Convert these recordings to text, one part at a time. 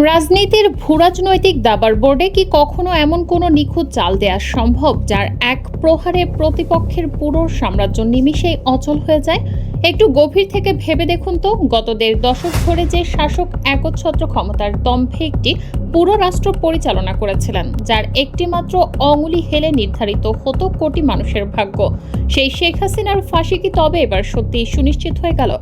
রাজনীতির ভূরাজনৈতিক দাবার বোর্ডে কি কখনো এমন কোনো নিখুঁত চাল দেয়া সম্ভব যার এক প্রহারে প্রতিপক্ষের পুরো সাম্রাজ্য নিমিষেই অচল হয়ে যায়? একটু গভীর থেকে ভেবে দেখুন তো, গত ১.৫ দশক ধরে যে শাসক একচ্ছত্র ক্ষমতার দম্ভে একটি পুরো রাষ্ট্র পরিচালনা করেছিলেন, যার একটি মাত্র অঙ্গুলি হেলে নির্ধারিত হতো কোটি মানুষের ভাগ্য, সেই শেখ হাসিনার ফাঁসি কি তবে এবার সত্যিই সুনিশ্চিত হয়ে গেল?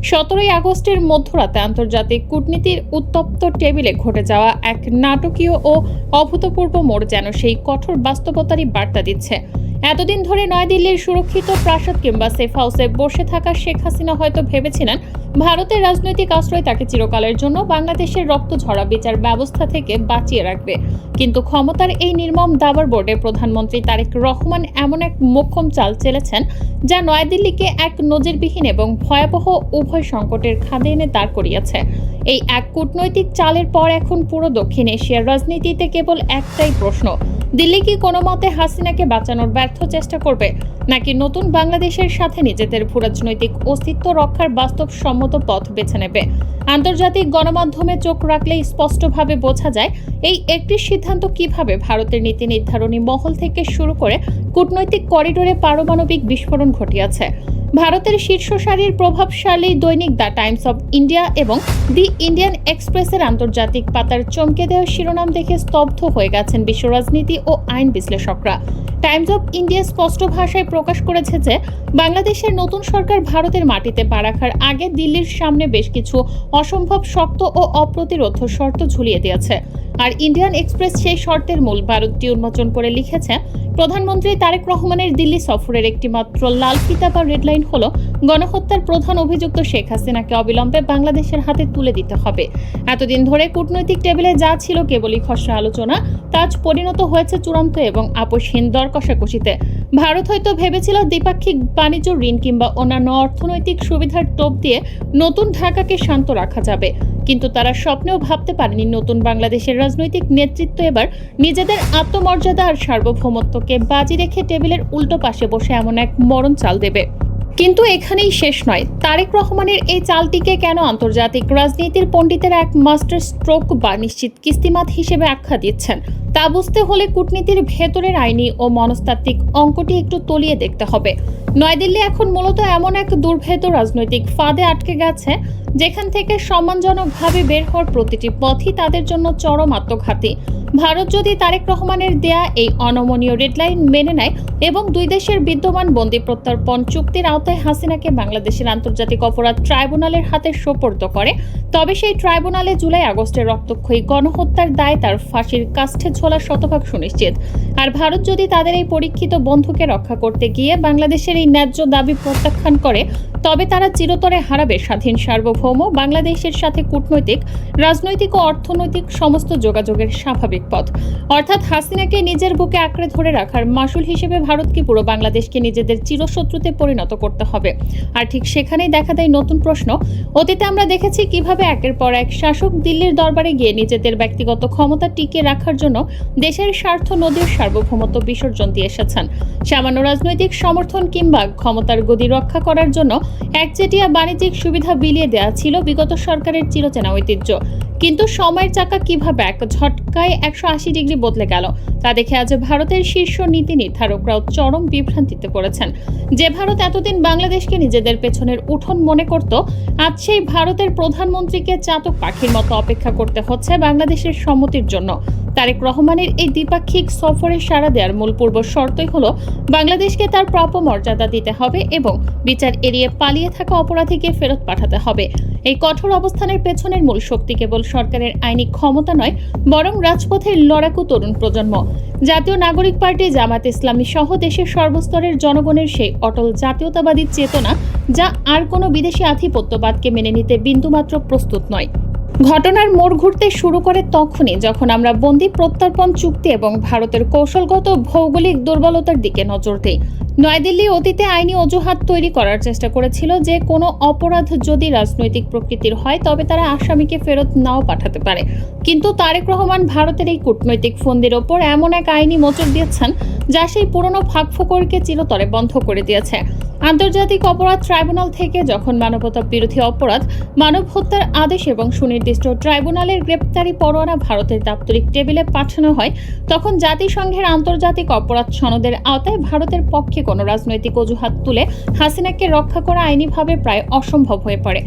১৭ই আগস্টের মধ্যরাতে আন্তর্জাতিক কূটনীতির উত্তপ্ত টেবিলে ঘটে যাওয়া এক নাটকীয় ও অভূতপূর্ব মোড় যেন সেই কঠোর বাস্তবতারই বার্তা দিচ্ছে। এতদিন ধরে নয়াদিল্লির সুরক্ষিত প্রাসাদ কিংবা সেফ হাউসে বসে থাকা শেখ হাসিনা হয়তো ভেবেছিলেন ভারতের রাজনৈতিক আশ্রয় তাকে চিরকালের জন্য বাংলাদেশের রক্তঝরা বিচার ব্যবস্থা থেকে বাঁচিয়ে রাখবে। কিন্তু ক্ষমতার এই নির্মম দাবার বোর্ডে প্রধানমন্ত্রী তারেক রহমান এমন এক মোক্ষম চাল চেলেছেন যা নয়াদিল্লিকে এক নজিরবিহীন এবং ভয়াবহ উভয় সংকটের খাদে এনে দাঁড় করিয়েছে। এই এক কূটনৈতিক চালের পর এখন পুরো দক্ষিণ এশিয়ার রাজনীতিতে কেবল একটাই প্রশ্ন: দিল্লি কি কোনো মতে হাসিনাকে বাঁচানোর ব্যর্থ চেষ্টা করবে, নাকি নতুন বাংলাদেশের সাথে নিজেদের ভূরাজনৈতিক অস্তিত্ব রক্ষার বাস্তবসম্মত পথ বেছে নেবে? আন্তর্জাতিক গণমাধ্যমে চোখ রাখলেই স্পষ্টভাবে বোঝা যায় এই একটি সিদ্ধান্ত কিভাবে ভারতের নীতি নির্ধারণী মহল থেকে শুরু করে কূটনৈতিক করিডোরে পারমাণবিক বিস্ফোরণ ঘটিয়েছে। ভারতের শীর্ষ সারির প্রভাবশালী দৈনিক দ্য টাইমস অব ইন্ডিয়া এবং দি ইন্ডিয়ান এক্সপ্রেসের আন্তর্জাতিক পাতার চমকে দেওয়া শিরোনাম দেখে স্তব্ধ হয়ে গেছেন বিশ্ব রাজনীতি ও আইন বিশ্লেষকরা। টাইমস অব ইন্ডিয়া স্পষ্ট ভাষায় প্রকাশ করেছে যে বাংলাদেশের নতুন সরকার ভারতের মাটিতে পা রাখার আগে দিল্লির সামনে বেশ কিছু অসম্ভব শক্ত ও অপ্রতিরোধ্য শর্ত ঝুলিয়ে দিয়েছে। আর ইন্ডিয়ান এক্সপ্রেস সেই শর্তের মূল বারুদটি উন্মোচন করে লিখেছে, প্রধানমন্ত্রী তারেক রহমানের দিল্লি সফরের একটি মাত্র লাল ফিতা বা রেডলাইন হলো গণহত্যার প্রধান অভিযুক্ত শেখ হাসিনাকে অবিলম্বে বাংলাদেশের হাতে তুলে দিতে হবে। এতদিন ধরে কূটনৈতিক টেবিলে যা ছিল কেবলই খসড়া আলোচনা, তা আজ পরিণত হয়েছে চূড়ান্ত এবং আপোষহীন দর কষাকষিতে। ভারত হয়তো ভেবেছিল দ্বিপাক্ষিক বাণিজ্য, ঋণ কিংবা অন্যান্য অর্থনৈতিক সুবিধার টোপ দিয়ে নতুন ঢাকাকে শান্ত রাখা যাবে, কিন্তু তারা স্বপ্নেও ভাবতে পারেনি নতুন বাংলাদেশের রাজনৈতিক নেতৃত্ব এবার নিজেদের আত্মমর্যাদা আর সার্বভৌমত্বকে বাজি রেখে টেবিলের উল্টো পাশে বসে এমন এক মরণ চাল দেবে। কিন্তু এখানেই শেষ নয়। তারেক রহমানের এই চালটিকে কেন আন্তর্জাতিক রাজনীতির পণ্ডিতেরা এক মাস্টার স্ট্রোক বা নিশ্চিত কিস্তিমাত হিসেবে আখ্যা দিচ্ছেন তা বুঝতে হলে কূটনীতির ভেতরের আইনি ও মনস্তাত্ত্বিক অঙ্কটি একটু তলিয়ে দেখতে হবে। নয়াদিল্লি এখন মূলত এমন এক দুর্ভেদ্য রাজনৈতিক ফাঁদে আটকে গেছে যেখান থেকে সম্মানজনকভাবে বের হওয়ার প্রতিটি পথই তাদের জন্য চরম আত্মঘাতী। ভারত যদি তারেক রহমানের দেয়া এই অনমনীয় রেডলাইন মেনে নেয় এবং দুই দেশের বিদ্যমান বন্দি প্রত্যর্পণ চুক্তির আওতায় হাসিনাকে বাংলাদেশের আন্তর্জাতিক অপরাধ ট্রাইব্যুনালের হাতে সোপর্দ করে, তবে সেই ট্রাইব্যুনালে জুলাই আগস্টের রক্তক্ষয়ী গণহত্যার দায় তার ফাঁসির কাষ্ঠে ঝোলা শতভাগ সুনিশ্চিত। আর ভারত যদি তাদের এই পরীক্ষিত বন্ধুকে রক্ষা করতে গিয়ে বাংলাদেশের এই ন্যায্য দাবি প্রত্যাখ্যান করে, তবে তারা চিরতরে হারাবে স্বাধীন সার্বভৌম বাংলাদেশের সাথে কূটনৈতিক, রাজনৈতিক ও অর্থনৈতিক সমস্ত যোগাযোগের স্বাভাবিক পথ। অর্থাৎ হাসিনাকে নিজের বুকে আঁকড়ে ধরে রাখার মাসুল হিসেবে ভারতকে পুরো বাংলাদেশকে নিজেদের চিরশত্রুতে পরিণত করতে হবে। আর ঠিক সেখানেই দেখা দেয় নতুন প্রশ্ন। অতীতে আমরা দেখেছি কিভাবে একের পর এক শাসক দিল্লির দরবারে গিয়ে নিজেদের ব্যক্তিগত ক্ষমতা টিকিয়ে রাখার জন্য দেশের স্বার্থ নদীর সার্বভৌমত্ব বিসর্জন দিয়ে এসেছেন। সামান্য রাজনৈতিক সমর্থন কিংবা ক্ষমতার গদি রক্ষা করার জন্য একচেটিয়া বাণিজ্যিক সুবিধা বিলিয়ে দেওয়া ছিল বিগত সরকারের চিরচেনা ঐতিহ্য। কিন্তু সময়ের চাকা কিভাবে এক ঝটকায় 180 ডিগ্রি বদলে গেল তা দেখে আজ ভারতের শীর্ষ নীতি নির্ধারকরাও চরম বিভ্রান্তিতে পড়েছেন। যে ভারত এতদিন বাংলাদেশকে নিজেদের পেছনের উঠোন মনে করত, আজ সেই ভারতের প্রধানমন্ত্রীকে চাতক পাখির মতো অপেক্ষা করতে হচ্ছে বাংলাদেশের সম্মতির জন্য। তারেক রহমানের এই দ্বিপাক্ষিক সফরে সাড়া দেওয়ার মূল পূর্ব শর্তই হলো বাংলাদেশকে তার প্রাপ্য মর্যাদা দিতে হবে এবং বিচার এড়িয়ে পালিয়ে থাকা অপরাধীকে ফেরত পাঠাতে হবে। এই কঠোর অবস্থানের পেছনের মূল শক্তি কেবল সরকারের আইনি ক্ষমতা নয়, বরং রাজপথের লড়াকু তরুণ প্রজন্ম। জাতীয় নাগরিক পার্টি, জামায়াত ইসলামী সহ দেশের সর্বস্তরের জনগণের সেই অটল জাতীয়তাবাদী চেতনা যা আর কোনো বিদেশি আধিপত্যবাদকে মেনে নিতে বিন্দুমাত্র প্রস্তুত নয়। ঘটনার মোড় ঘুরতে শুরু করে তখনই যখন আমরা বন্দি প্রত্যর্পণ চুক্তি এবং ভারতের কৌশলগত ভৌগোলিক দুর্বলতার দিকে নজর দিই। নয়াদিল্লি অতীতে আইনি অজুহাত তৈরি করার চেষ্টা করেছিল যে কোনো অপরাধ যদি রাজনৈতিক প্রকৃতির হয় তবে তারা আসামিকে ফেরত নাও পাঠাতে পারে। কিন্তু তারেক রহমান ভারতের এই কূটনৈতিক ফন্দির ওপর এমন এক আইনি মোচড় দিয়েছেন যা সেই পুরনো ফাঁকফোকরকে চিরতরে বন্ধ করে দিয়েছে। আন্তর্জাতিক অপরাধ ট্রাইব্যুনাল থেকে যখন মানবতা বিরোধী অপরাধ, মানব হত্যার আদেশ এবং সুনির্দিষ্ট ট্রাইব্যুনালের গ্রেপ্তারি পরোয়ানা ভারতের দাপ্তরিক টেবিলে পাঠানো হয়, তখন জাতিসংঘের আন্তর্জাতিক অপরাধ সনদের আওতায় ভারতের পক্ষে কোনো রাজনৈতিক অজুহাত তুলে হাসিনাকে রক্ষা করা আইনিভাবে প্রায় অসম্ভব হয়ে পড়ে।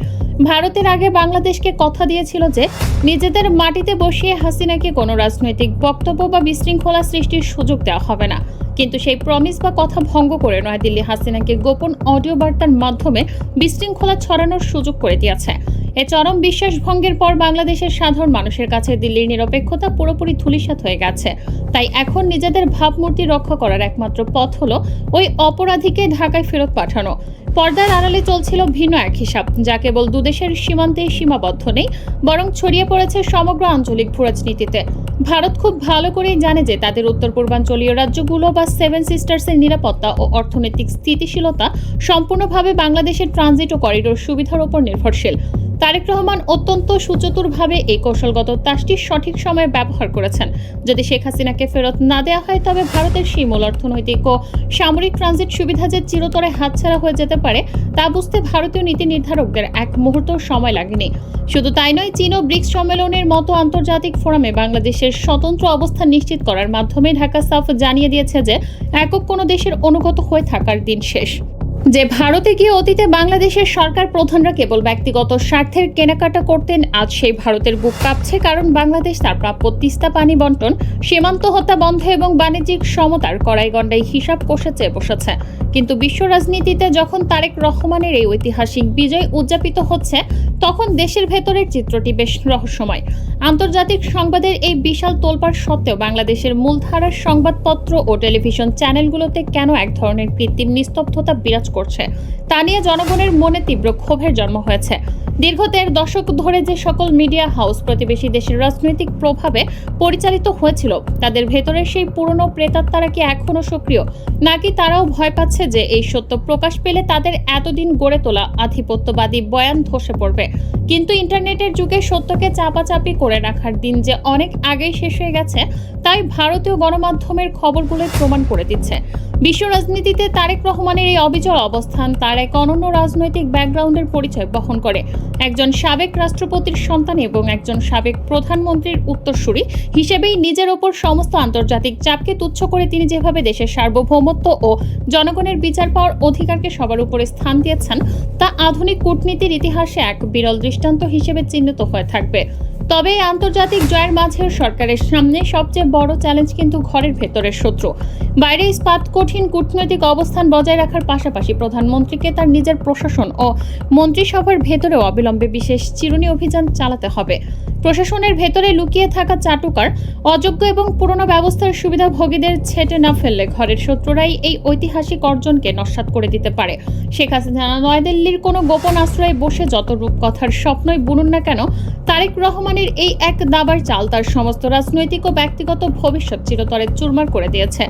ভারতের আগে বাংলাদেশকে কথা দিয়েছিল যে নিজেদের মাটিতে বসিয়ে হাসিনাকে কোনো রাজনৈতিক বক্তব্য বা বিশৃঙ্খলা সৃষ্টির সুযোগ দেওয়া হবে না। কিন্তু সেই প্রমিস বা কথা ভঙ্গ করে নয়াদিল্লি হাসিনাকে গোপন অডিও বার্তার মাধ্যমে বিশৃঙ্খলা ছড়ানোর সুযোগ করে দিয়েছে। এ চরম বিশ্বাস ভঙ্গের পর বাংলাদেশের সাধারণ মানুষের কাছে দিল্লির নিরপেক্ষতা পুরোপুরি ধূলিসাৎ হয়ে গেছে। তাই এখন নিজেদের ভাবমূর্তি রক্ষা করার একমাত্র পথ হলো ওই অপরাধীকে ঢাকায় ফেরত পাঠানো। পর্দার আড়ালে চলছিল ভিন্ন এক হিসাব, যা কেবল দুদেশের সীমান্তেই সীমাবদ্ধ নেই, বরং ছড়িয়ে পড়েছে সমগ্র আঞ্চলিক ভূরাজনীতিতে। ভারত খুব ভালো করেই জানে যে তাদের উত্তর পূর্বাঞ্চলীয় রাজ্যগুলো বা সেভেন সিস্টার্সের নিরাপত্তা ও অর্থনৈতিক স্থিতিশীলতা সম্পূর্ণভাবে বাংলাদেশের ট্রানজিট ও করিডোর সুবিধার উপর নির্ভরশীল। তারেক রহমান অত্যন্ত সুচতুরভাবে এই কৌশলগত তাসটির সঠিক সময়ে ব্যবহার করেছেন। যদি শেখ হাসিনাকে ফেরত না দেওয়া হয় তবে ভারতের সেই মূল অর্থনৈতিক ও সামরিক ট্রানজিট সুবিধা যে চিরতরে হাতছাড়া হয়ে যেতে পারে তা বুঝতে ভারতীয় নীতি নির্ধারকদের এক মুহূর্ত সময় লাগেনি। শুধু তাই নয়, চীন ও ব্রিক্স সম্মেলনের মতো আন্তর্জাতিক ফোরামে বাংলাদেশের স্বতন্ত্র অবস্থান নিশ্চিত করার মাধ্যমে ঢাকা সাফ জানিয়ে দিয়েছে যে একক কোনো দেশের অনুগত হয়ে থাকার দিন শেষ। যে ভারতে গিয়ে অতীতে বাংলাদেশের সরকার প্রধানরা কেবল ব্যক্তিগত স্বার্থের কেনাকাটা করতেন, আজ সেই ভারতের বুক কাঁপছে, কারণ বাংলাদেশ তার প্রাপ্য তিস্তা পানি বন্টন, সীমান্ত হত্যা বন্ধ এবং বাণিজ্যিক সমতার কড়াইগণ্ডায় হিসাব কষে বসেছে। কিন্তু বিশ্ব রাজনীতিতে যখন তারেক রহমানের এই ঐতিহাসিক বিজয় উদযাপিত হচ্ছে, তখন দেশের ভেতরের চিত্রটি বেশ রহস্যময়। আন্তর্জাতিক সংবাদের এই বিশাল তোলপাড় সত্ত্বেও বাংলাদেশের মূলধারার সংবাদপত্র ও টেলিভিশন চ্যানেলগুলোতে কেন এক ধরনের কৃত্রিম নিস্তব্ধতা বিরাজ করছে তা নিয়ে জনগণের মনে তীব্র ক্ষোভের জন্ম হয়েছে। দীর্ঘ ১৩ দশক ধরে যে সকল মিডিয়া হাউস প্রতিবেশী দেশের রাজনৈতিক প্রভাবে পরিচালিত হয়েছিল, তাদের ভেতরের সেই পুরনো প্রেতাত্মারা কি এখনো সক্রিয়, নাকি তারাও ভয় পাচ্ছে যে এই সত্য প্রকাশ পেলে তাদের এতদিন গড়ে তোলা আধিপত্যবাদী বয়ান ধসে পড়বে? কিন্তু ইন্টারনেটের যুগে সত্যকে চাপাচাপি করে রাখার দিন যে অনেক আগেই শেষ হয়ে গেছে, তাই ভারতীয় গণমাধ্যমের খবরগুলোই প্রমাণ করে দিচ্ছে। বিশ্ব রাজনীতিতে তারেক রহমানের এই অবিচল অবস্থান তার এক অনন্য রাজনৈতিক ব্যাকগ্রাউন্ডের পরিচয় বহন করে। একজন সাবেক রাষ্ট্রপতির সন্তান এবং একজন সাবেক প্রধানমন্ত্রীর উত্তরসূরি হিসেবেই নিজের ওপর সমস্ত আন্তর্জাতিক চাপকে তুচ্ছ করে তিনি যেভাবে দেশের সার্বভৌমত্ব ও জনগণের বিচার পাওয়ার অধিকারকে সবার উপরে স্থান দিয়েছেন, তা আধুনিক কূটনীতির ইতিহাসে এক বিরল দৃষ্টান্ত হিসেবে চিহ্নিত হয়ে থাকবে। তবে এই আন্তর্জাতিক জয়ের মাঝেও সরকারের সামনে সবচেয়ে বড় চ্যালেঞ্জ কিন্তু ঘরের ভেতরের শত্রু। বাইরে ইস্পাত কঠিন কূটনৈতিক অবস্থান বজায় রাখার পাশাপাশি প্রধানমন্ত্রীকে তার নিজের প্রশাসন ও মন্ত্রিসভার ভেতরেও অবিলম্বে বিশেষ চিরুনি অভিযান চালাতে হবে। প্রশাসনের ভেতরে লুকিয়ে থাকা চাটুকার, অযোগ্য এবং পুরনো ব্যবস্থার সুবিধাভোগীদের ছেঁটে না ফেললে ঘরের শত্রুরাই এই ঐতিহাসিক অর্জনকে নস্যাৎ করে দিতে পারে। শেখ হাসিনা নয়াদিল্লির কোনো গোপন আশ্রয়ে বসে যত রূপকথার স্বপ্নই বুনুন না কেন, তারেক রহমানের এই এক দাবার চাল তার সমস্ত রাজনৈতিক ও ব্যক্তিগত ভবিষ্যৎ চিরতরে চুরমার করে দিয়েছে।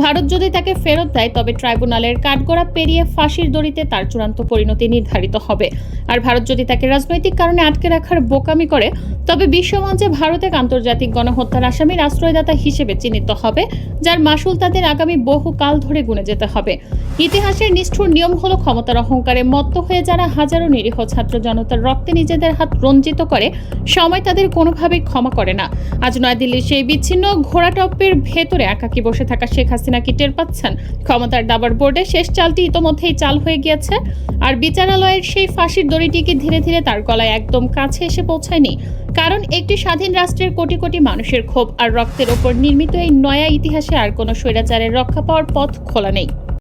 ভারত যদি তাকে ফেরত দেয় তবে ট্রাইব্যুনালের কাঠগড়া পেরিয়ে ফাঁসির দড়িতে তার চূড়ান্ত পরিণতি নির্ধারিত হবে। আর ভারত যদি তাকে রাজনৈতিক কারণে আটকে রাখার বোকামি করে তবে বিশ্বমঞ্চে ভারত এক আন্তর্জাতিক গণহত্যার আসামির আশ্রয়দাতা হিসেবে চিহ্নিত হবে, যার মাসুল তাদের আগামী বহু কাল ধরে গুনে যেতে হবে। ইতিহাসের নিষ্ঠুর নিয়ম হলো ক্ষমতার অহংকারে মত্ত হয়ে যারা হাজারো নিরীহ ছাত্র জনতার রক্তে নিজেদের হাত রঞ্জিত করে, সময় তাদের কোনোভাবেই ক্ষমা করে না। আজ নয়াদিল্লির সেই বিচ্ছিন্ন ঘোড়াটপ্পের ভেতরে একাকী বসে থাকা শেখ হাসিনা কি টের পাচ্ছেন ক্ষমতার দাবার বোর্ডে শেষ চালটি ইতোমধ্যেই চাল হয়ে গিয়েছে? আর বিচারালয়ের সেই ফাঁসির দড়িটি কি ধীরে ধীরে তার গলায় একদম কাছে এসে পৌঁছায়নি? কারণ একটি স্বাধীন রাষ্ট্রের কোটি কোটি মানুষের ক্ষোভ আর রক্তের ওপর নির্মিত এই নয়া ইতিহাসে আর কোনো স্বৈরাচারের রক্ষা পাওয়ার পথ খোলা নেই।